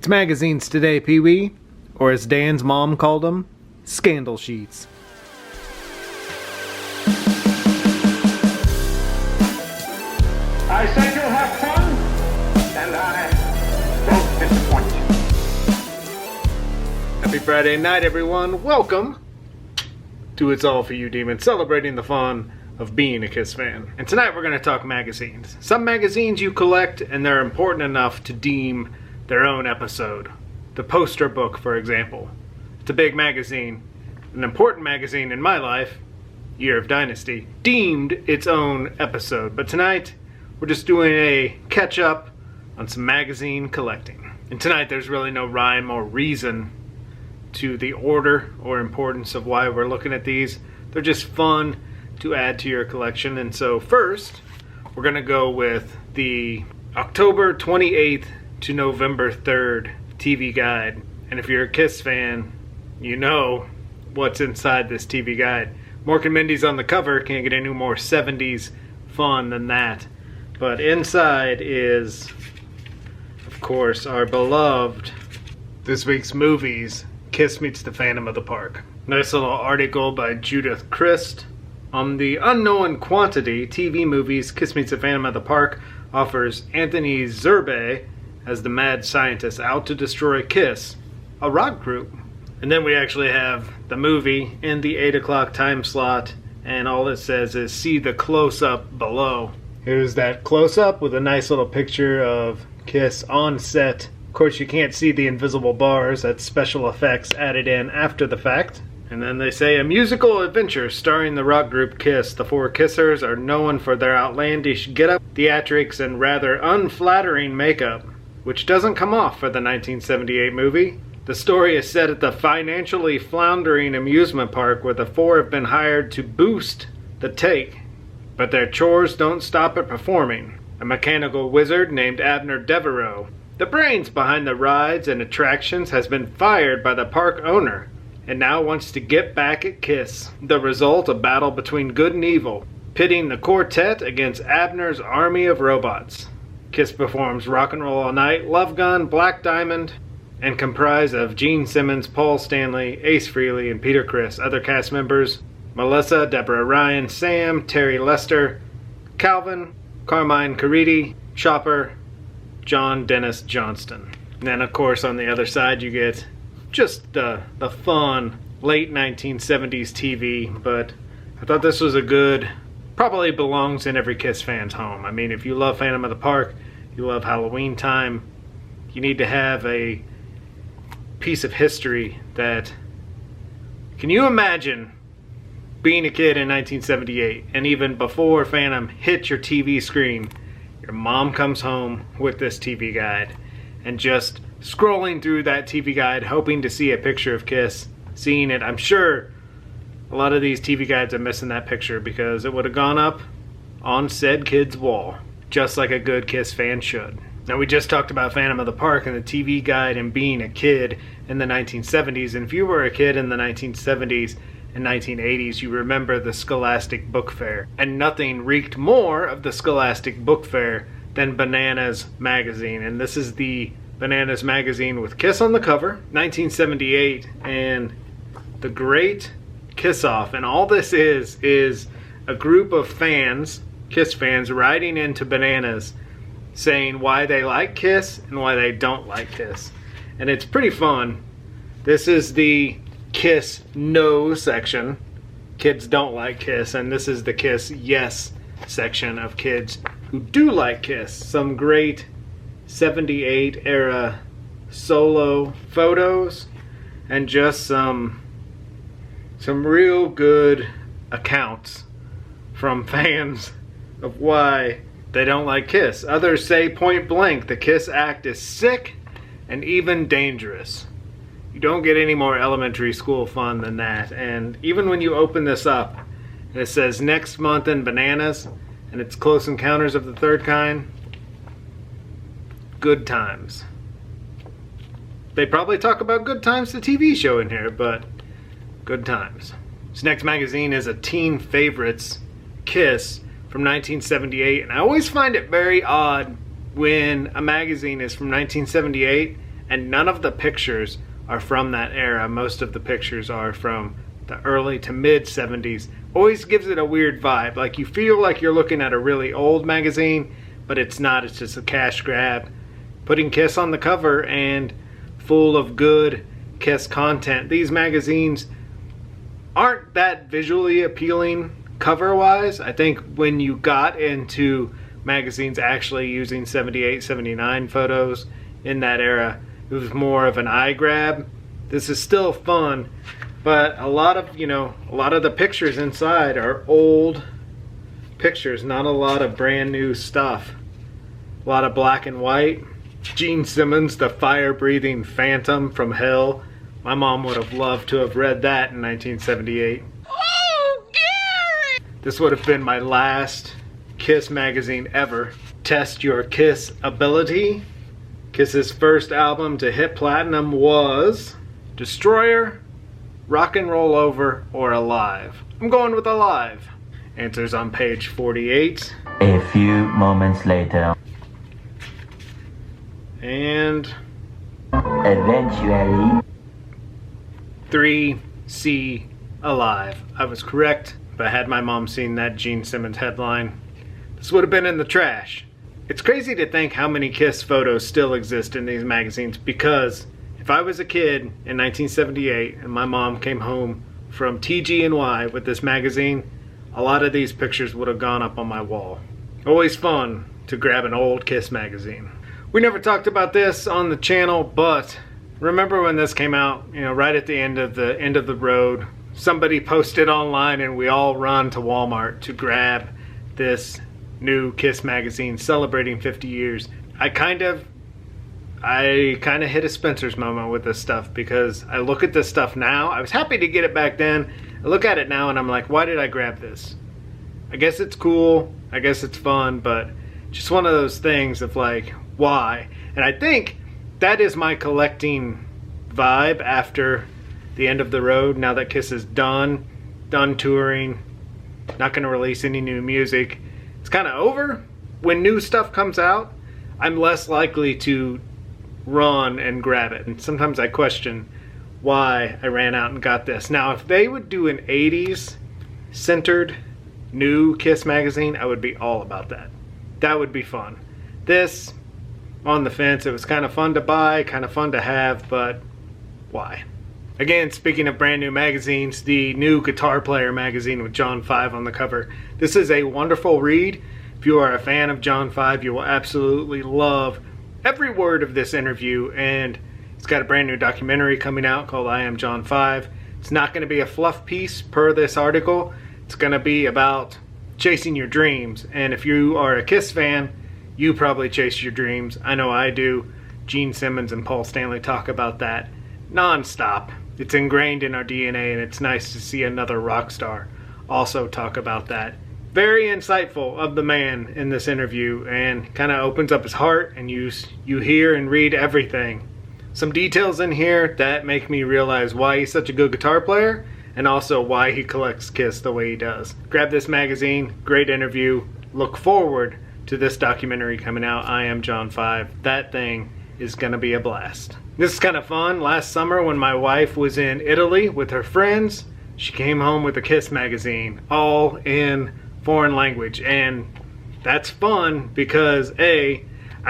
It's magazines today, Pee-wee, or as Dan's mom called them, scandal sheets. I said you'll have fun, and I won't disappoint you. Happy Friday night, everyone. Welcome to It's All For You, Demon, celebrating the fun of being a Kiss fan. And tonight we're going to talk magazines. Some magazines you collect and they're important enough to deem their own episode. The Poster Book, for example. It's a big magazine, an important magazine in my life, Year of Dynasty, deemed its own episode. But tonight, we're just doing a catch-up on some magazine collecting. And tonight there's really no rhyme or reason to the order or importance of why we're looking at these. They're just fun to add to your collection. And so first, we're going to go with the October 28th to November 3rd TV guide. And if you're a Kiss fan, you know what's inside this TV guide. Mork and Mindy's on the cover. Can't get any more 70s fun than that. But inside is, of course, our beloved this week's movies, Kiss Meets the Phantom of the Park. Nice little article by Judith Christ on the unknown quantity TV movies. Kiss Meets the Phantom of the Park offers Anthony Zerbe as the mad scientist out to destroy Kiss, a rock group. And then we actually have the movie in the 8 o'clock time slot, and all it says is see the close-up below. Here's that close-up with a nice little picture of Kiss on set. Of course, you can't see the invisible bars. That's special effects added in after the fact. And then they say, a musical adventure starring the rock group Kiss. The four Kissers are known for their outlandish get-up, theatrics, and rather unflattering makeup, which doesn't come off for the 1978 movie. The story is set at the financially floundering amusement park where the four have been hired to boost the take. But their chores don't stop at performing. A mechanical wizard named Abner Devereaux, the brains behind the rides and attractions, has been fired by the park owner and now wants to get back at Kiss. The result, a battle between good and evil, pitting the quartet against Abner's army of robots. Kiss performs Rock and Roll All Night, Love Gun, Black Diamond, and comprise of Gene Simmons, Paul Stanley, Ace Frehley, and Peter Criss. Other cast members, Melissa, Deborah Ryan, Sam, Terry Lester, Calvin, Carmine Caridi, Chopper, John Dennis Johnston. And then, of course, on the other side, you get just the fun late 1970s TV. But I thought this was a good, probably belongs in every Kiss fan's home. I mean, if you love Phantom of the Park, you love Halloween time, you need to have a piece of history that, can you imagine being a kid in 1978, and even before Phantom hit your TV screen, your mom comes home with this TV guide, and just scrolling through that TV guide, hoping to see a picture of Kiss, seeing it. I'm sure a lot of these TV guides are missing that picture because it would have gone up on said kid's wall, just like a good Kiss fan should. Now, we just talked about Phantom of the Park and the TV guide and being a kid in the 1970s, and if you were a kid in the 1970s, in 1980s, you remember the Scholastic Book Fair. And nothing reeked more of the Scholastic Book Fair than Bananas magazine. And this is the Bananas magazine with Kiss on the cover, 1978, and the Great Kiss Off. And all this is a group of fans, Kiss fans, writing into Bananas saying why they like Kiss and why they don't like Kiss. And it's pretty fun. This is the Kiss no section. Kids don't like Kiss. And this is the Kiss yes section of kids who do like Kiss. Some great 78 era solo photos and just some real good accounts from fans of why they don't like Kiss. Others say point blank the Kiss act is sick and even dangerous. You don't get any more elementary school fun than that. And even when you open this up and it says next month in Bananas and it's Close Encounters of the Third Kind, Good Times. They probably talk about Good Times, the TV show, in here, but Good Times. This next magazine is a teen favorites, Kiss, from 1978, and I always find it very odd when a magazine is from 1978 and none of the pictures are from that era. Most of the pictures are from the early to mid 70s. Always gives it a weird vibe. Like you feel like you're looking at a really old magazine, but it's not. It's just a cash grab. Putting Kiss on the cover and full of good Kiss content. These magazines aren't that visually appealing cover-wise. I think when you got into magazines actually using 78, 79 photos in that era, it was more of an eye grab. This is still fun, but a lot of the pictures inside are old pictures, not a lot of brand new stuff. A lot of black and white. Gene Simmons, the fire-breathing phantom from hell. My mom would have loved to have read that in 1978. Oh, Gary! This would have been my last Kiss magazine ever. Test Your Kiss Ability. Kiss's first album to hit platinum was Destroyer, Rock and Roll Over, or Alive. I'm going with Alive. Answers on page 48. A few moments later. And eventually 3C, Alive. I was correct. If I had my mom seen that Gene Simmons headline, this would have been in the trash. It's crazy to think how many Kiss photos still exist in these magazines, because if I was a kid in 1978 and my mom came home from TG&Y with this magazine, a lot of these pictures would have gone up on my wall. Always fun to grab an old Kiss magazine. We never talked about this on the channel, but remember when this came out, right at the end of the road, somebody posted online and we all run to Walmart to grab this new Kiss magazine celebrating 50 years. I kind of hit a Spencer's moment with this stuff, because I look at this stuff now. I was happy to get it back then. I look at it now and I'm like, why did I grab this? I guess it's cool. I guess it's fun, but just one of those things of like, why? And I think that is my collecting vibe after the end of the road. Now that Kiss is done touring, not going to release any new music, it's kind of over. When new stuff comes out, I'm less likely to run and grab it. And sometimes I question why I ran out and got this. Now, if they would do an 80s centered new Kiss magazine, I would be all about that. That would be fun. This, on the fence. It was kind of fun to buy, kind of fun to have, but why? Again, speaking of brand new magazines, the new Guitar Player magazine with John 5 on the cover. This is a wonderful read. If you are a fan of John 5, you will absolutely love every word of this interview, and it's got a brand new documentary coming out called I Am John 5. It's not going to be a fluff piece per this article. It's going to be about chasing your dreams, and if you are a Kiss fan, you probably chase your dreams. I know I do. Gene Simmons and Paul Stanley talk about that non-stop. It's ingrained in our DNA, and it's nice to see another rock star also talk about that. Very insightful of the man in this interview, and kind of opens up his heart, and you hear and read everything. Some details in here that make me realize why he's such a good guitar player, and also why he collects Kiss the way he does. Grab this magazine, great interview. Look forward to this documentary coming out, I Am John 5. That thing is gonna be a blast. This is kind of fun. Last summer when my wife was in Italy with her friends, she came home with a Kiss magazine, all in foreign language, and that's fun because I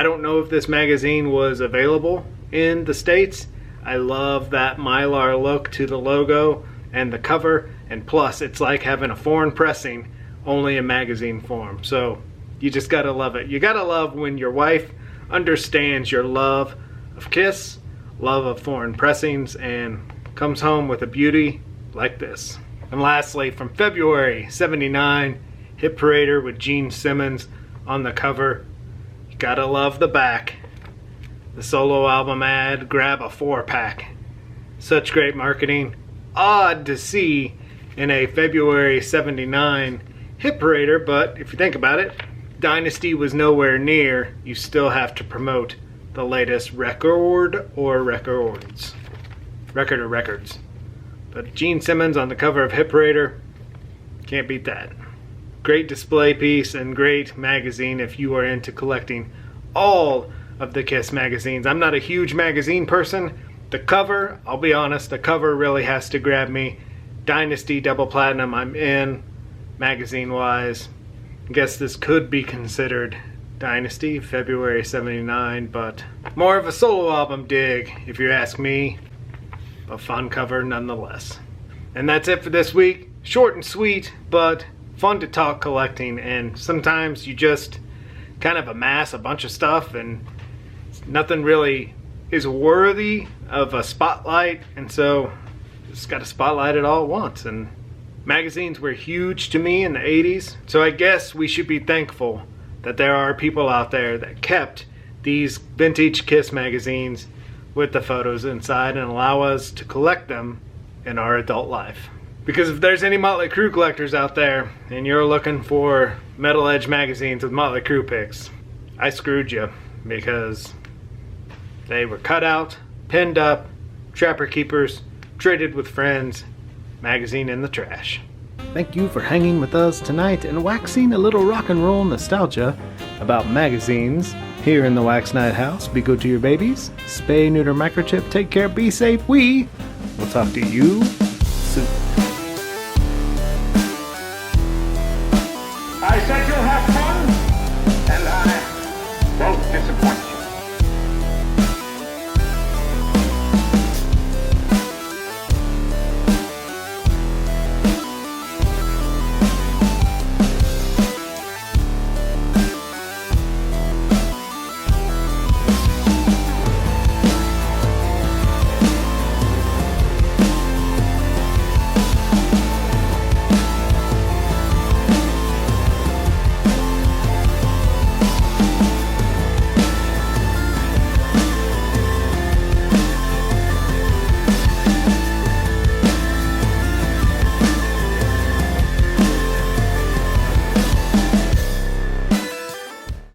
don't know if this magazine was available in the States. I love that Mylar look to the logo and the cover, and plus it's like having a foreign pressing only in magazine form. So you just gotta love it. You gotta love when your wife understands your love of Kiss, love of foreign pressings, and comes home with a beauty like this. And lastly, from February '79, Hit Parader with Gene Simmons on the cover. You gotta love the back. The solo album ad, grab a 4-pack. Such great marketing. Odd to see in a February '79 Hit Parader, but if you think about it, Dynasty was nowhere near. You still have to promote the latest record or records. But Gene Simmons on the cover of Hit Parader, can't beat that. Great display piece and great magazine if you are into collecting all of the Kiss magazines. I'm not a huge magazine person. The cover, I'll be honest, the cover really has to grab me. Dynasty Double Platinum, I'm in, magazine-wise. I guess this could be considered Dynasty, February 79, but more of a solo album dig, if you ask me. A fun cover nonetheless. And that's it for this week. Short and sweet, but fun to talk collecting, and sometimes you just kind of amass a bunch of stuff and nothing really is worthy of a spotlight, and so just got to spotlight it all at once. And magazines were huge to me in the 80s, so I guess we should be thankful that there are people out there that kept these vintage Kiss magazines with the photos inside and allow us to collect them in our adult life. Because if there's any Motley Crue collectors out there and you're looking for Metal Edge magazines with Motley Crue pics, I screwed you, because they were cut out, pinned up, Trapper Keepers, traded with friends, magazine in the trash. Thank you for hanging with us tonight and waxing a little rock and roll nostalgia about magazines here in the Wax Night House. Be good to your babies, spay, neuter, microchip, take care, be safe. We will talk to you soon.